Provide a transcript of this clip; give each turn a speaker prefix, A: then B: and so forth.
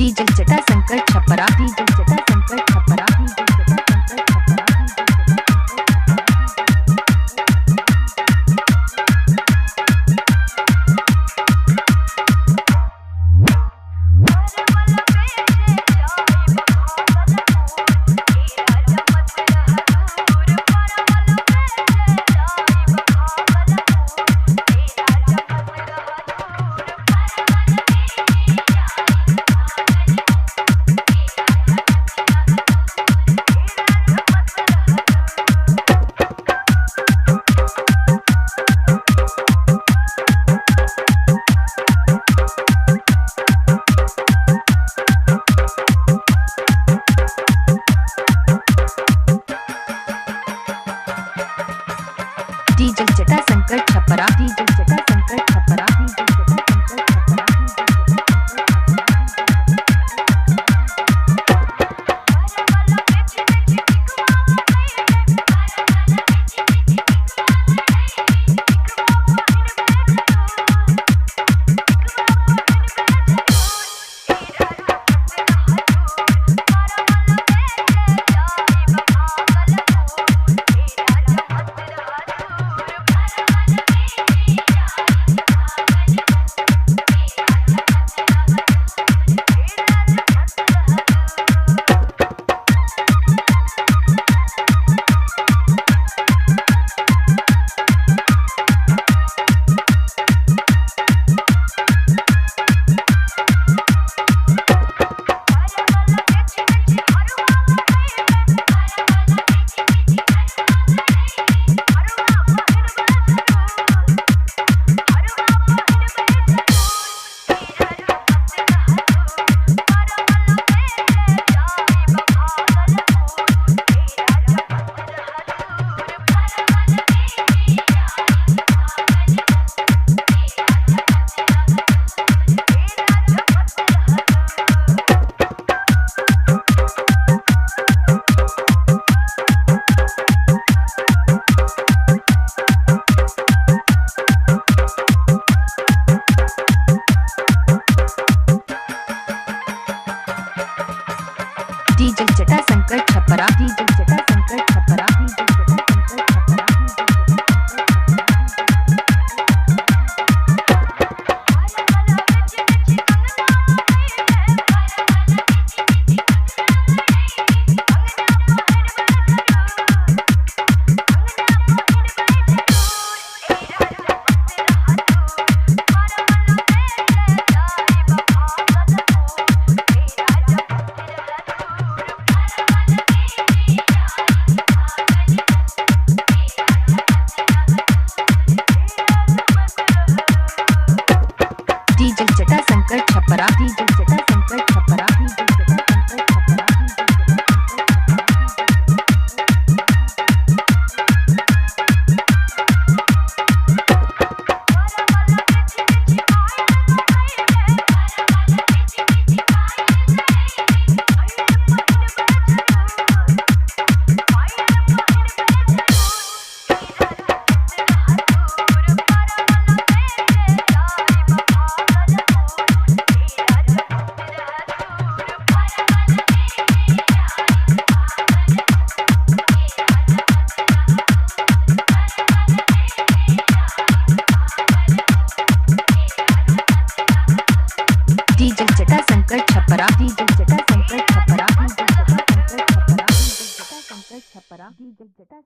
A: DJ Jata Shankar Chhapra DJ Jata Shankar Chhapra DJ Jata Shankar Chhapra DJ Jata Shankar Chhapra DJ Jata Shankar Chhapra DJ Jata Shankar Chhapra DJ Jata Shankar Chhapra DJ Jata Shankar Chhapra DJ Jata Shankar Chhapra DJ Jata Shankar Chhapra DJ Jata Shankar Chhapra DJ Jata Shankar Chhapra DJ Jata Shankar Chhapra DJ Jata Shankar Chhapra DJ Jata Shankar Chhapra DJ Jata Shankar Chhapra DJ Jata